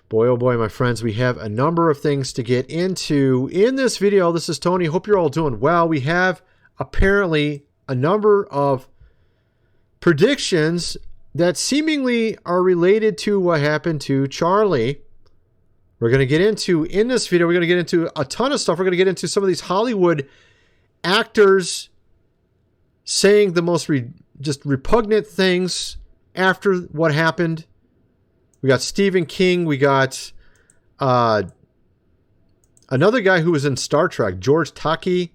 Boy, oh boy, my friends, we have a number of things to get into in this video. This is Tony. Hope you're all doing well. We have apparently a number of predictions that seemingly are related to what happened to Charlie. We're going to get into, in this video, we're going to get into a ton of stuff. We're going to get into some of these Hollywood actors saying the most just repugnant things after what happened. We got Stephen King. We got another guy who was in Star Trek, George Takei.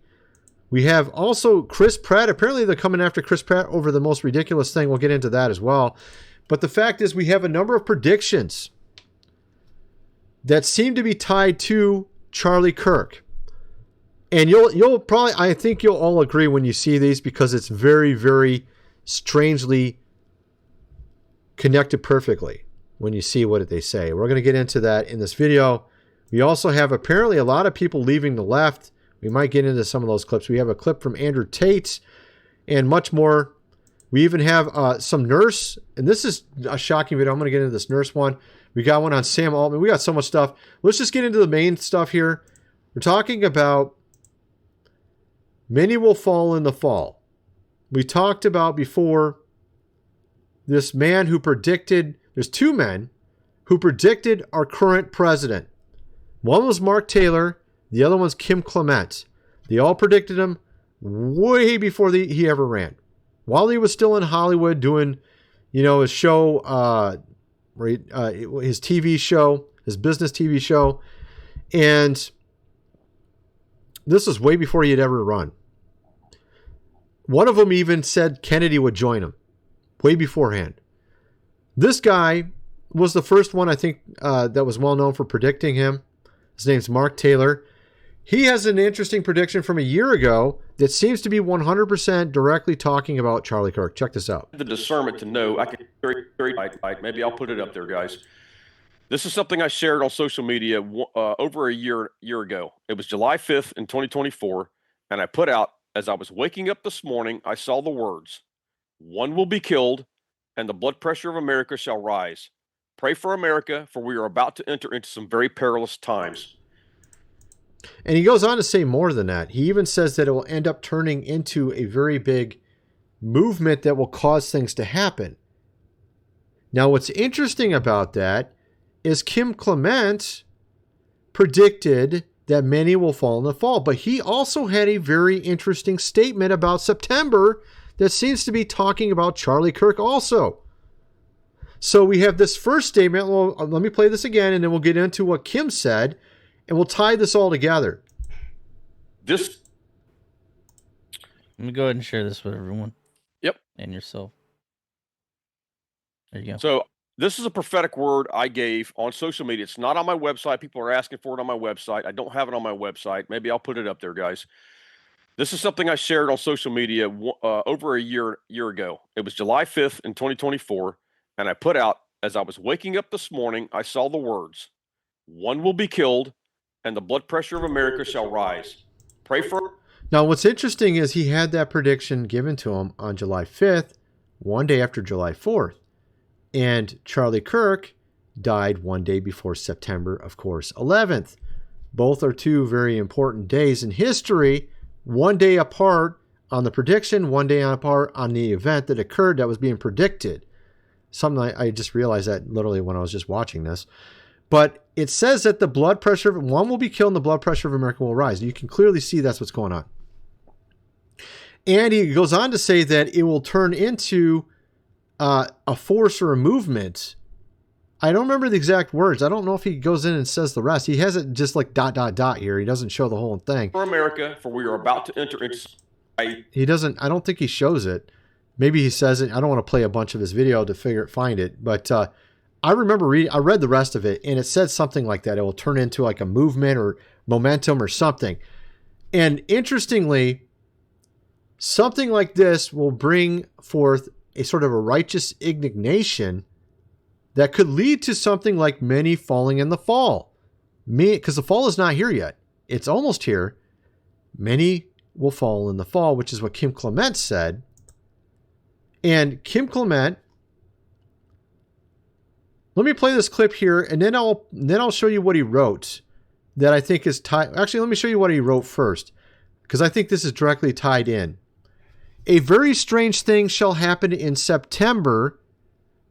We have also Chris Pratt. Apparently they're coming after Chris Pratt over the most ridiculous thing. We'll get into that as well. But the fact is we have a number of predictions that seem to be tied to Charlie Kirk. And you'll probably, I think you'll all agree when you see these because it's very, very strangely connected perfectly when you see what they say. We're going to get into that in this video. We also have apparently a lot of people leaving the left. We might get into some of those clips. We have a clip from Andrew Tate and much more. We even have some nurse, and this is a shocking video. I'm going to get into this nurse one. We got one on Sam Altman. We got so much stuff. Let's just get into the main stuff here. We're talking about many will fall in the fall. We talked about before this man who predicted, there's two men who predicted our current president. One was Mark Taylor. The other one's Kim Clement. They all predicted him way before he ever ran. While he was still in Hollywood doing, his show, his TV show, his business TV show. And this was way before he had ever run. One of them even said Kennedy would join him way beforehand. This guy was the first one, I think, that was well known for predicting him. His name's Mark Taylor. He has an interesting prediction from a year ago that seems to be 100% directly talking about Charlie Kirk. Check this out. The discernment to know, I can very tight. Maybe I'll put it up there, guys. This is something I shared on social media over a year ago. It was July 5th in 2024, and I put out, as I was waking up this morning, I saw the words, "One will be killed, and the blood pressure of America shall rise. Pray for America, for we are about to enter into some very perilous times." And he goes on to say more than that. He even says that it will end up turning into a very big movement that will cause things to happen. Now, what's interesting about that is Kim Clement predicted that many will fall in the fall, but he also had a very interesting statement about September that seems to be talking about Charlie Kirk also. So we have this first statement. Well, let me play this again, and then we'll get into what Kim said, and we'll tie this all together. Let me go ahead and share this with everyone. Yep. And yourself. There you go. So this is a prophetic word I gave on social media. It's not on my website. People are asking for it on my website. I don't have it on my website. Maybe I'll put it up there, guys. This is something I shared on social media over a year ago. It was July 5th in 2024, and I put out, as I was waking up this morning, I saw the words, "One will be killed, and the blood pressure of America shall rise. Pray for..." Now, what's interesting is he had that prediction given to him on July 5th, one day after July 4th. And Charlie Kirk died one day before September, of course, 11th. Both are two very important days in history, one day apart on the prediction, one day apart on the event that occurred that was being predicted. Something I just realized that literally when I was just watching this. But it says that the blood pressure, one will be killed and the blood pressure of America will rise. You can clearly see that's what's going on. And he goes on to say that it will turn into a force or a movement. I don't remember the exact words. I don't know if he goes in and says the rest. He has it just like ... here. He doesn't show the whole thing. For America, for we are about to enter into... He doesn't, I don't think he shows it. Maybe he says it. I don't want to play a bunch of his video to find it. But I remember I read the rest of it, and it said something like that. It will turn into like a movement or momentum or something. And interestingly, something like this will bring forth a sort of a righteous indignation that could lead to something like many falling in the fall. Because the fall is not here yet. It's almost here. Many will fall in the fall, which is what Kim Clement said. And Kim Clement Let me play this clip here, and then I'll show you what he wrote that I think is tied. Actually, let me show you what he wrote first, because I think this is directly tied in. A very strange thing shall happen in September,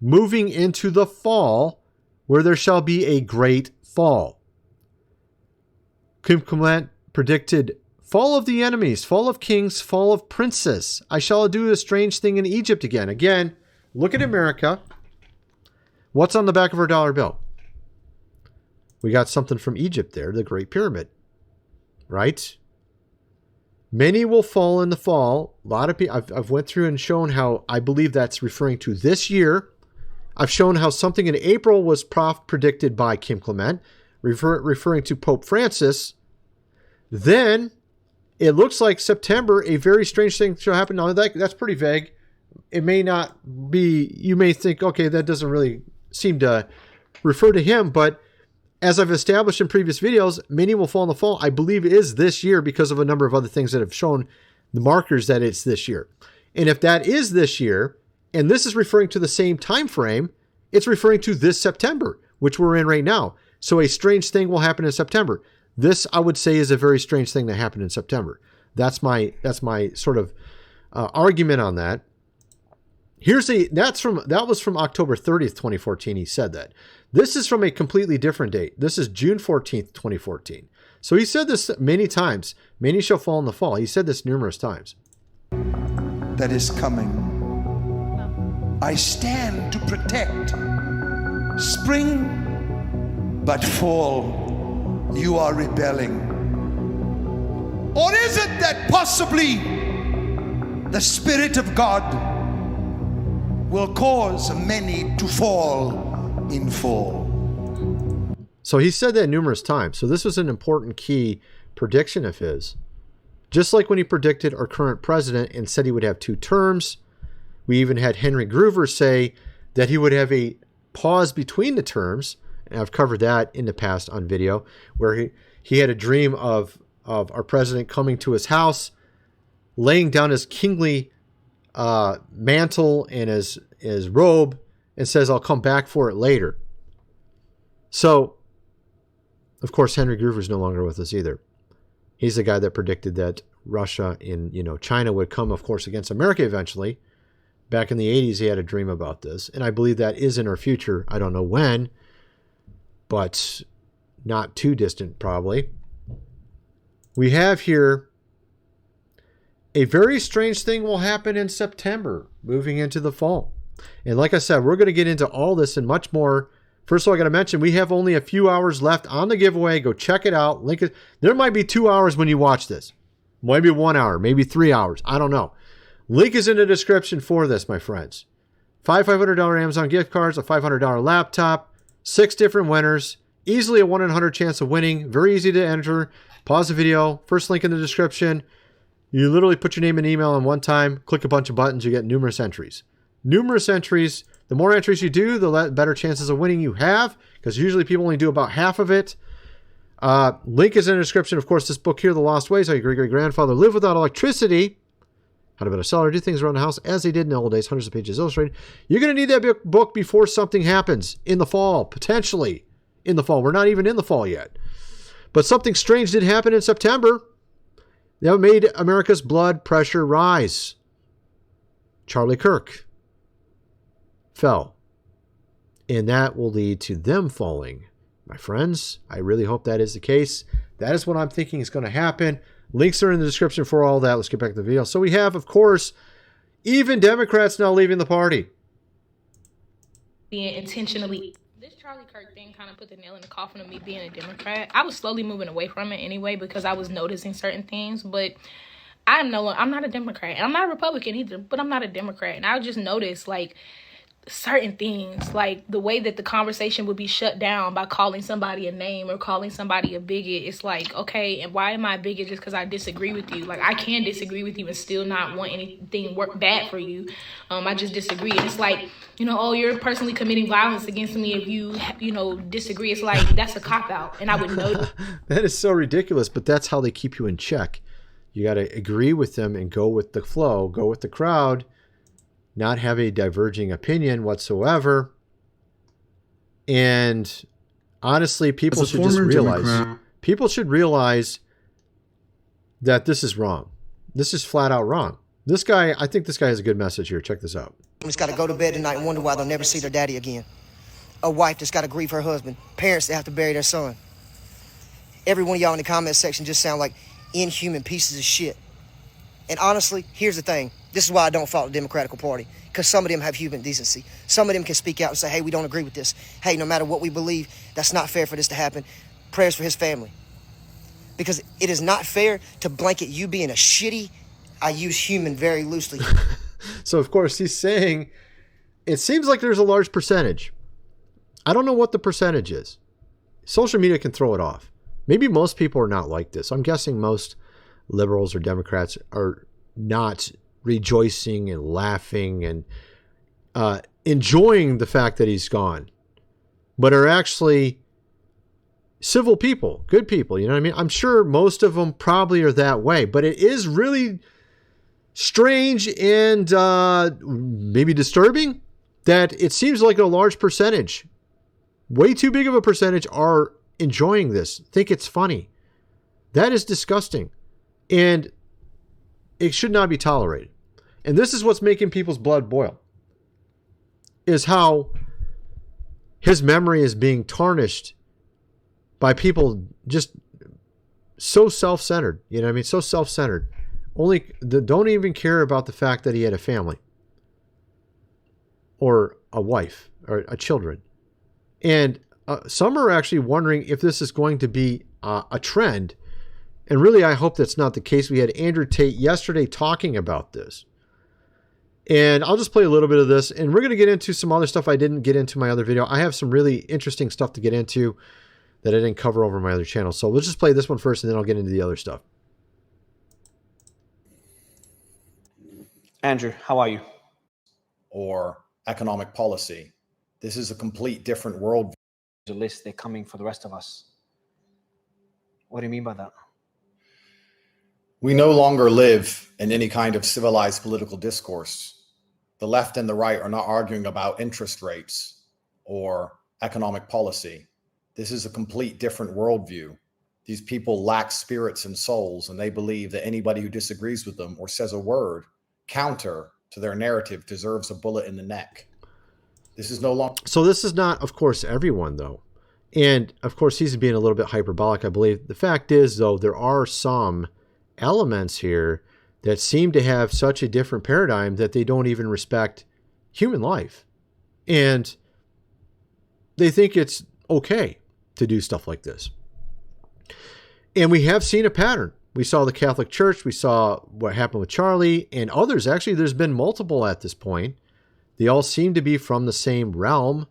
moving into the fall, where there shall be a great fall. Kim Clement predicted fall of the enemies, fall of kings, fall of princes. I shall do a strange thing in Egypt again. Again, look at America. What's on the back of our dollar bill? We got something from Egypt there, the Great Pyramid, right? Many will fall in the fall. A lot of people, I've went through and shown how I believe that's referring to this year. I've shown how something in April was predicted by Kim Clement, referring to Pope Francis. Then it looks like September, a very strange thing shall happen. Now that's pretty vague. It may not be, you may think, okay, that doesn't really seem to refer to him, but as I've established in previous videos, many will fall in the fall. I believe it is this year because of a number of other things that have shown the markers that it's this year. And if that is this year, and this is referring to the same time frame, it's referring to this September, which we're in right now. So a strange thing will happen in September. This, I would say, is a very strange thing that happened in September. That's my sort of argument on that. That was from October 30th, 2014. He said that. This is from a completely different date. This is June 14th, 2014. So he said this many times. Many shall fall in the fall. He said this numerous times. That is coming. I stand to protect. Spring, but fall, you are rebelling. Or is it that possibly the Spirit of God will cause many to fall in fall? So he said that numerous times. So this was an important key prediction of his. Just like when he predicted our current president and said he would have 2 terms. We even had Henry Groover say that he would have a pause between the terms. And I've covered that in the past on video, where he had a dream of our president coming to his house, laying down his kingly mantle and his robe, and says, I'll come back for it later. So, of course, Henry Groover is no longer with us either. He's the guy that predicted that Russia and China would come, of course, against America eventually. Back in the 80s, he had a dream about this. And I believe that is in our future. I don't know when, but not too distant probably. We have here, a very strange thing will happen in September, moving into the fall. And like I said, we're going to get into all this and much more. First of all, I got to mention, we have only a few hours left on the giveaway. Go check it out. Link it. There might be 2 hours when you watch this. Maybe 1 hour, maybe 3 hours. I don't know. Link is in the description for this, my friends. $500 Amazon gift cards, a $500 laptop, 6 different winners, easily a 1 in 100 chance of winning. Very easy to enter. Pause the video. First link in the description. You literally put your name and email in one time, click a bunch of buttons, you get numerous entries. Numerous entries. The more entries you do, the better chances of winning you have, because usually people only do about half of it. Link is in the description. Of course, this book here, The Lost Ways, How Your Great-Great-Grandfather Lived Without Electricity, How to Build a Cellar, Do Things Around the House as They Did in the Old Days, hundreds of pages illustrated. You're going to need that book before something happens in the fall, potentially in the fall. We're not even in the fall yet. But something strange did happen in September that made America's blood pressure rise. Charlie Kirk fell. And that will lead to them falling. My friends, I really hope that is the case. That is what I'm thinking is going to happen. Links are in the description for all that. Let's get back to the video. So we have, of course, even Democrats now leaving the party. Being intentionally... This Charlie Kirk thing kind of put the nail in the coffin of me being a Democrat. I was slowly moving away from it anyway because I was noticing certain things, but I'm not a Democrat. And I'm not a Republican either, but I'm not a Democrat. And I just noticed, like, certain things, like the way that the conversation would be shut down by calling somebody a name or calling somebody a bigot. It's like, okay, and why am I a bigot just because I disagree with you? Like, I can disagree with you and still not want anything bad for you. I just disagree. And it's like, oh, you're personally committing violence against me if you disagree. It's like, that's a cop-out. And I would know. That is so ridiculous, but that's how they keep you in check. You got to agree with them and go with the flow, go with the crowd, not have a diverging opinion whatsoever. And honestly, people should just realize, that this is wrong. This is flat out wrong. This guy, I think this guy has a good message here. Check this out. Just got to go to bed tonight and wonder why they'll never see their daddy again. A wife that's got to grieve her husband. Parents that have to bury their son. Every one of y'all in the comment section just sound like inhuman pieces of shit. And honestly, here's the thing. This is why I don't follow the Democratic Party. Because some of them have human decency. Some of them can speak out and say, hey, we don't agree with this. Hey, no matter what we believe, that's not fair for this to happen. Prayers for his family. Because it is not fair to blanket you being a shitty, I use human very loosely. So, of course, he's saying it seems like there's a large percentage. I don't know what the percentage is. Social media can throw it off. Maybe most people are not like this. I'm guessing most liberals or Democrats are not rejoicing and laughing and enjoying the fact that he's gone, but are actually civil people, good people. You know what I mean? I'm sure most of them probably are that way, but it is really strange and maybe disturbing that it seems like a large percentage, way too big of a percentage, are enjoying this, think it's funny. That is disgusting. And it should not be tolerated. And this is what's making people's blood boil, is how his memory is being tarnished by people just so self-centered. You know what I mean? So self-centered. Don't even care about the fact that he had a family or a wife or a children. And some are actually wondering if this is going to be a trend. And really, I hope that's not the case. We had Andrew Tate yesterday talking about this. And I'll just play a little bit of this. And we're going to get into some other stuff I didn't get into my other video. I have some really interesting stuff to get into that I didn't cover over my other channel. So let's just play this one first, and then I'll get into the other stuff. Andrew, how are you? Or economic policy. This is a complete different world. The list, they're coming for the rest of us. What do you mean by that? We no longer live in any kind of civilized political discourse. The left and the right are not arguing about interest rates or economic policy. This is a complete different worldview. These people lack spirits and souls, and they believe that anybody who disagrees with them or says a word counter to their narrative deserves a bullet in the neck. This is no longer. So this is not, of course, everyone, though. And, of course, he's being a little bit hyperbolic, I believe. The fact is, though, there are some elements here that seem to have such a different paradigm that they don't even respect human life. And they think it's okay to do stuff like this. And we have seen a pattern. We saw the Catholic Church. We saw what happened with Charlie and others. Actually, there's been multiple at this point. They all seem to be from the same realm,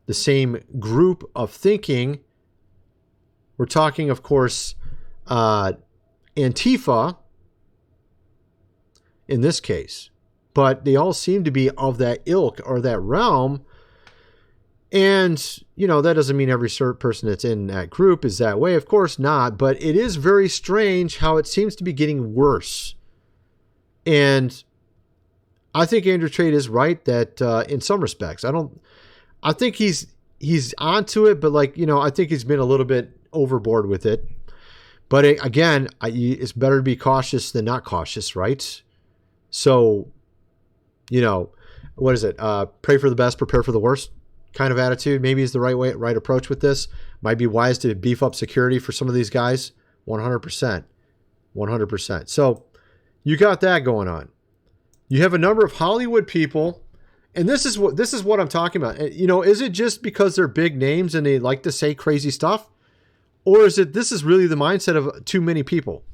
the same group of thinking. We're talking, of course, Antifa in this case. But they all seem to be of that ilk or that realm. And, you know, that doesn't mean every person that's in that group is that way. Of course not. But it is very strange how it seems to be getting worse. And I think Andrew Tate is right that in some respects, I think he's onto it, but like, you know, I think he's been a little bit overboard with it. But again, it's better to be cautious than not cautious, right? So, you know, what is it? Pray for the best, prepare for the worst kind of attitude maybe is the right approach with this. Might be wise to beef up security for some of these guys. 100%. 100%. So you got that going on. You have a number of Hollywood people, and this is what I'm talking about. You know, is it just because they're big names and they like to say crazy stuff? Or is it this is really the mindset of too many people?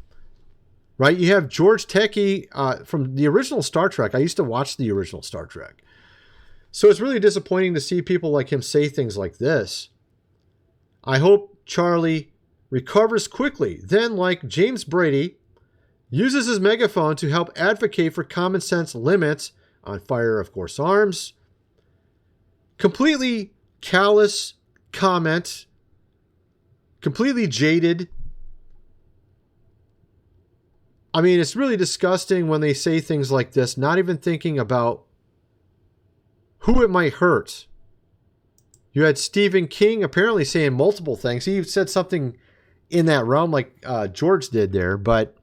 Right? You have George Takei from the original Star Trek. I used to watch the original Star Trek. So it's really disappointing to see people like him say things like this. I hope Charlie recovers quickly. Then, like James Brady, uses his megaphone to help advocate for common sense limits on fire, of course, arms. Completely callous comment. Completely jaded. I mean, it's really disgusting when they say things like this, not even thinking about who it might hurt. You had Stephen King apparently saying multiple things. He said something in that realm like George did there, but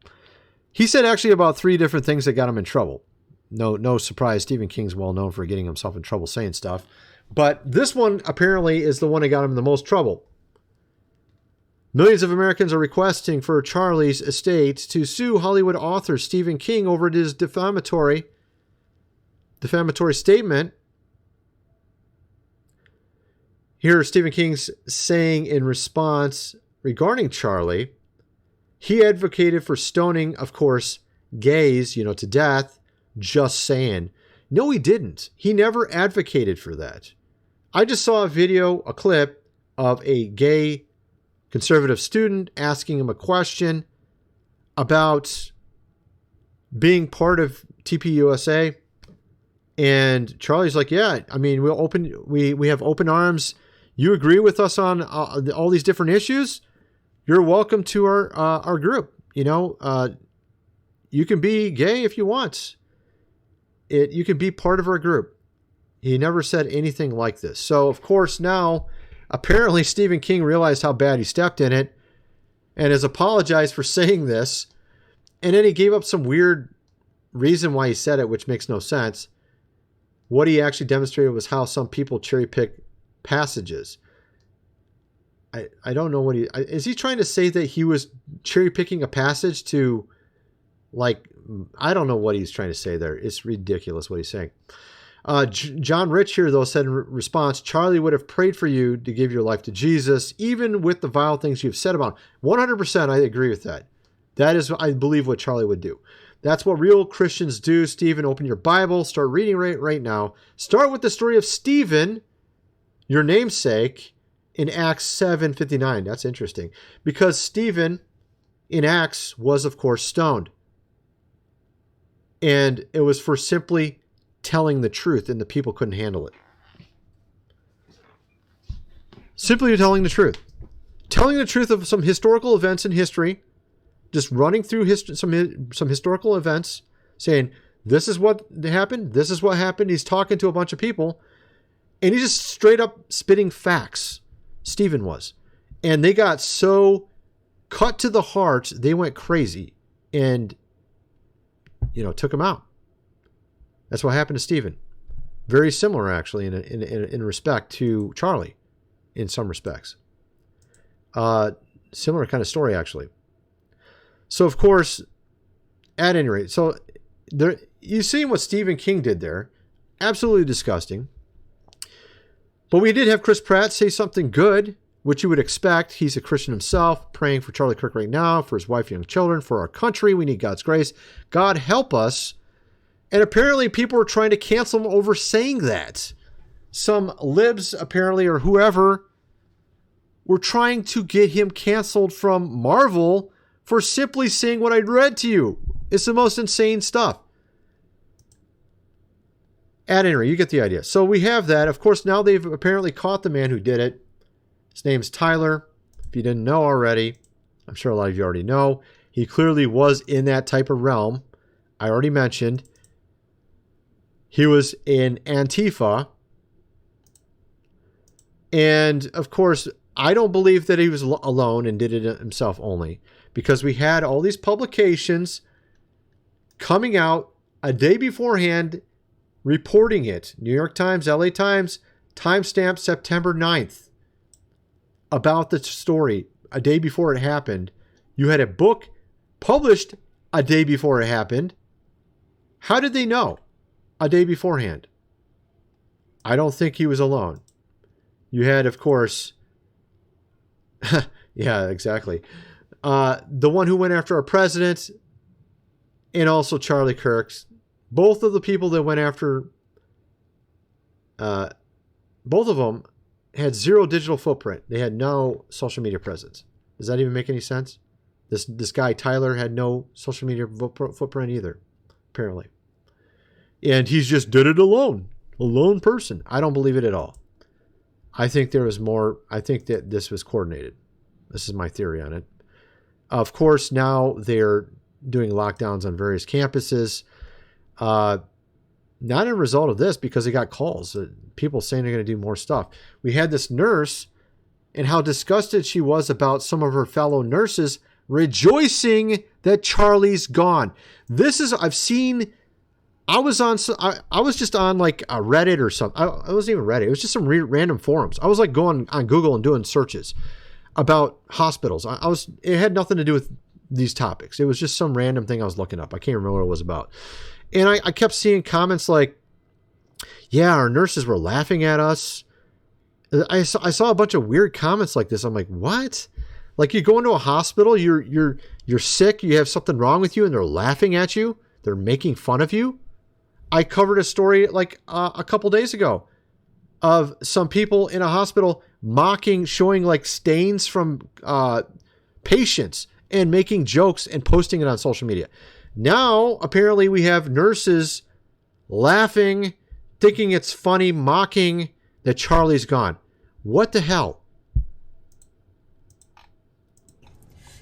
he said actually about 3 different things that got him in trouble. No surprise. Stephen King's well known for getting himself in trouble saying stuff. But this one apparently is the one that got him in the most trouble. Millions of Americans are requesting for Charlie's estate to sue Hollywood author Stephen King over his defamatory statement. Here, Stephen King's saying in response regarding Charlie, he advocated for stoning, of course, gays, to death. Just saying. No, he didn't. He never advocated for that. I just saw a clip of a gay conservative student asking him a question about being part of TPUSA. And Charlie's like, yeah, I mean, we have open arms. You agree with us on all these different issues? You're welcome to our group. You can be gay if you want. You can be part of our group. He never said anything like this. So, of course, now, apparently Stephen King realized how bad he stepped in it and has apologized for saying this. And then he gave up some weird reason why he said it, which makes no sense. What he actually demonstrated was how some people cherry pick passages. I don't know what is he trying to say that he was cherry picking a passage to, like, I don't know what he's trying to say there. It's ridiculous what he's saying. John Rich here, though, said in response, Charlie would have prayed for you to give your life to Jesus, even with the vile things you've said about him. 100% I agree with that. That is, I believe, what Charlie would do. That's what real Christians do. Stephen, open your Bible. Start reading right now. Start with the story of Stephen, your namesake, in Acts 7:59. That's interesting. Because Stephen, in Acts, was, of course, stoned. And it was for simply telling the truth, and the people couldn't handle it. Simply telling the truth. Telling the truth of some historical events in history, just running through some historical events, saying, this is what happened, this is what happened. He's talking to a bunch of people, and he's just straight up spitting facts. Stephen was. And they got so cut to the heart, they went crazy and, took him out. That's what happened to Stephen. Very similar, actually, in respect to Charlie, in some respects. Similar kind of story, actually. So, of course, at any rate, so there, you see what Stephen King did there. Absolutely disgusting. But we did have Chris Pratt say something good, which you would expect. He's a Christian himself, praying for Charlie Kirk right now, for his wife, young children, for our country. We need God's grace. God help us. And apparently people are trying to cancel him over saying that. Some libs, apparently, or whoever, were trying to get him canceled from Marvel for simply saying what I read to you. It's the most insane stuff. At any rate, you get the idea. So we have that. Of course, now they've apparently caught the man who did it. His name's Tyler. If you didn't know already, I'm sure a lot of you already know. He clearly was in that type of realm. I already mentioned. He was in Antifa. And, of course, I don't believe that he was alone and did it himself only. Because we had all these publications coming out a day beforehand reporting it. New York Times, LA Times, timestamp September 9th. About the story a day before it happened. You had a book published a day before it happened. How did they know a day beforehand? I don't think he was alone. You had, of course, yeah, exactly. The one who went after our president, and also Charlie Kirk's. Both of the people that went after, both of them had zero digital footprint. They had no social media presence. Does that even make any sense? This guy, Tyler, had no social media footprint either, apparently. And he's just did it alone. A lone person. I don't believe it at all. I think there was more. I think that this was coordinated. This is my theory on it. Of course, now they're doing lockdowns on various campuses. not a result of this, because they got calls, people saying they're going to do more stuff. We had this nurse and how disgusted she was about some of her fellow nurses rejoicing that Charlie's gone. This is, I've seen, I was just on like a Reddit or something. I wasn't even Reddit. It was just some random forums. I was like going on Google and doing searches about hospitals. It had nothing to do with these topics. It was just some random thing I was looking up. I can't remember what it was about. And I kept seeing comments like, yeah, our nurses were laughing at us. I saw a bunch of weird comments like this. I'm like, what? Like, you go into a hospital, you're sick, you have something wrong with you, and they're laughing at you. They're making fun of you. I covered a story like a couple days ago of some people in a hospital mocking, showing like stains from patients and making jokes and posting it on social media. Now, apparently, we have nurses laughing, thinking it's funny, mocking that Charlie's gone. What the hell?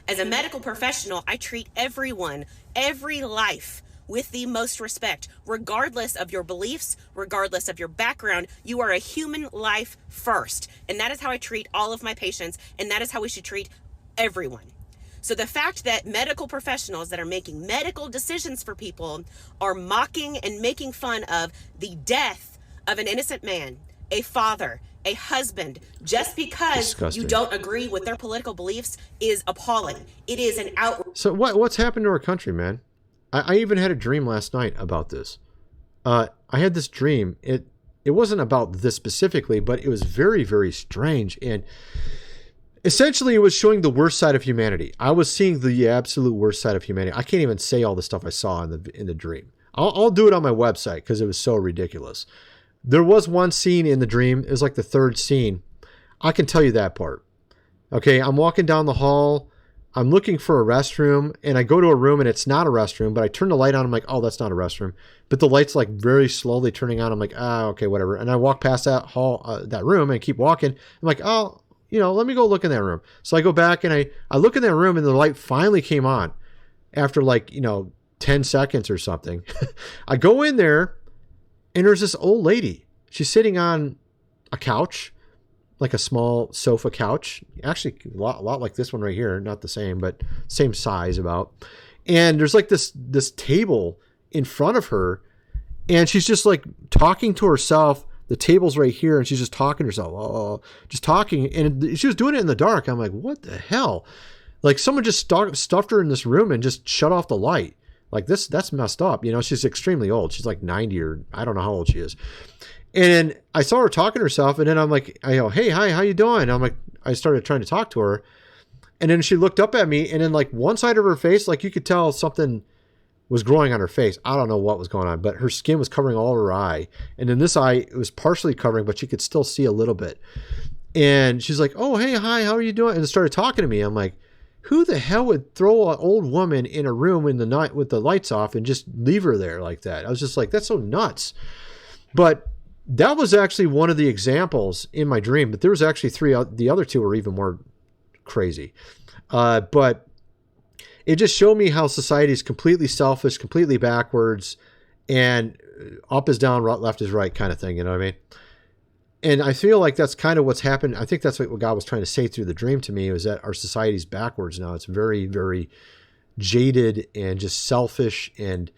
As a medical professional, I treat everyone, every life, with the most respect, regardless of your beliefs, regardless of your background. You are a human life first. And that is how I treat all of my patients, and that is how we should treat everyone. So the fact that medical professionals that are making medical decisions for people are mocking and making fun of the death of an innocent man, a father, a husband, just because Disgusting. You don't agree with their political beliefs is appalling. It is an outrage. So what's happened to our country, man? I even had a dream last night about this. I had this dream. It wasn't about this specifically, but it was very, very strange. And essentially, it was showing the worst side of humanity. I was seeing the absolute worst side of humanity. I can't even say all the stuff I saw in the dream. I'll do it on my website because it was so ridiculous. There was one scene in the dream. It was like the third scene. I can tell you that part. Okay, I'm walking down the hall. I'm looking for a restroom, and I go to a room, and it's not a restroom, but I turn the light on. I'm like, oh, that's not a restroom. But the light's like very slowly turning on. I'm like, okay, whatever. And I walk past that that room, and keep walking. I'm like, oh, let me go look in that room. So I go back, and I look in that room, and the light finally came on after like, 10 seconds or something. I go in there, and there's this old lady. She's sitting on a couch, like a small sofa couch, actually a lot like this one right here, not the same, but same size about. And there's like this table in front of her, and she's just like talking to herself. The table's right here, and she's just talking to herself, just talking. And she was doing it in the dark. I'm like, what the hell? Like someone just stuffed her in this room and just shut off the light. Like that's messed up. She's extremely old. She's like 90 or I don't know how old she is. And I saw her talking to herself, and then I'm like, I go, hey, hi, how you doing? I'm like, I started trying to talk to her, and then she looked up at me, and then like one side of her face, like you could tell something was growing on her face. I don't know what was going on, but her skin was covering all of her eye, and then this eye, it was partially covering, but you could still see a little bit. And she's like, oh, hey, hi, how are you doing? And started talking to me. I'm like, who the hell would throw an old woman in a room in the night with the lights off and just leave her there like that? I was just like, that's so nuts. But that was actually one of the examples in my dream, but there was actually three. The other two were even more crazy. But it just showed me how society is completely selfish, completely backwards, and up is down, left is right kind of thing. You know what I mean? And I feel like that's kind of what's happened. I think that's what God was trying to say through the dream to me, was that our society's backwards now. It's very, very jaded and just selfish and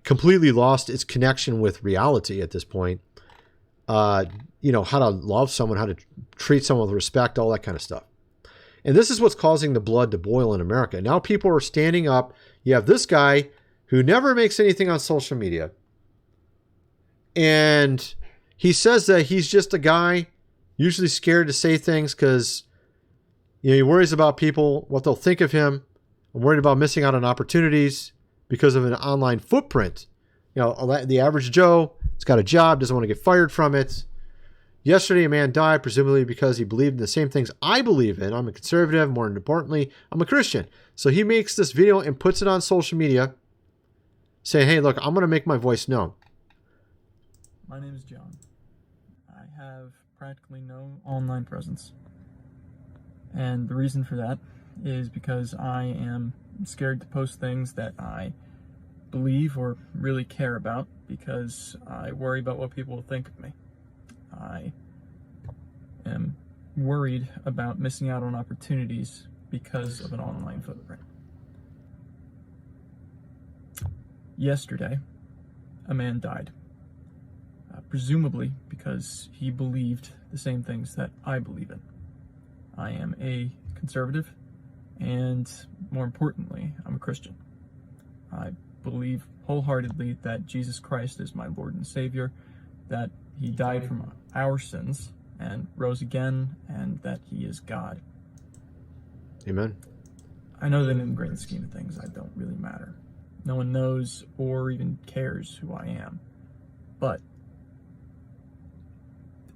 completely lost its connection with reality at this point. How to love someone, how to treat someone with respect, all that kind of stuff. And this is what's causing the blood to boil in America. Now people are standing up. You have this guy who never makes anything on social media. And he says that he's just a guy, usually scared to say things because he worries about people, what they'll think of him. I'm worried about missing out on opportunities because of an online footprint. The average Joe, he's got a job, doesn't want to get fired from it. Yesterday, a man died, presumably because he believed in the same things I believe in. I'm a conservative. More importantly, I'm a Christian. So he makes this video and puts it on social media saying, hey, look, I'm going to make my voice known. My name is John. I have practically no online presence. And the reason for that is because I am scared to post things that I believe or really care about because I worry about what people will think of me. I am worried about missing out on opportunities because of an online footprint. Yesterday, a man died, presumably because he believed the same things that I believe in. I am a conservative, and more importantly, I'm a Christian. I believe wholeheartedly that Jesus Christ is my Lord and Savior, that he died from our sins and rose again, and that he is God. Amen. I know that in the grand scheme of things, I don't really matter. No one knows or even cares who I am. But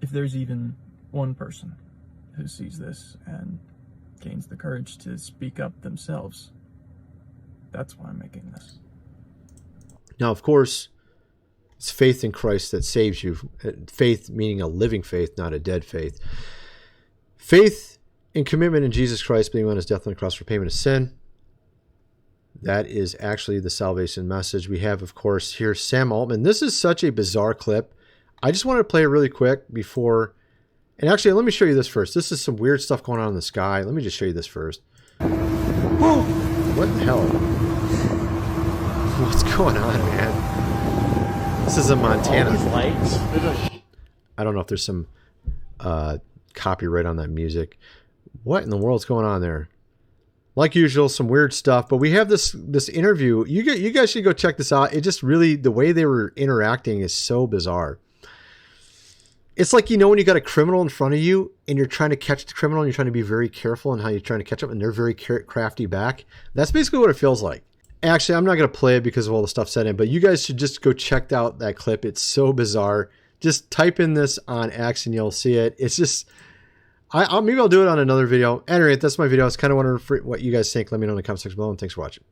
if there's even one person who sees this and gains the courage to speak up themselves, that's why I'm making this. Now, of course, it's faith in Christ that saves you. Faith meaning a living faith, not a dead faith. Faith and commitment in Jesus Christ, believing on his death on the cross for payment of sin. That is actually the salvation message. We have, of course, here Sam Altman. This is such a bizarre clip. I just wanted to play it really quick before. And actually, let me show you this first. This is some weird stuff going on in the sky. Let me just show you this first. What the hell? What's going on, man? This is in Montana. I don't know if there's some copyright on that music. What in the world's going on there? Like usual, some weird stuff. But we have this interview. You guys should go check this out. It just really, the way they were interacting is so bizarre. It's like, when you got a criminal in front of you and you're trying to catch the criminal and you're trying to be very careful in how you're trying to catch up, and they're very crafty back. That's basically what it feels like. Actually, I'm not going to play it because of all the stuff said in, but you guys should just go check out that clip. It's so bizarre. Just type in this on X and you'll see it. It's just, maybe I'll do it on another video. At any rate, that's my video. I was kind of wondering what you guys think. Let me know in the comment section below, and thanks for watching.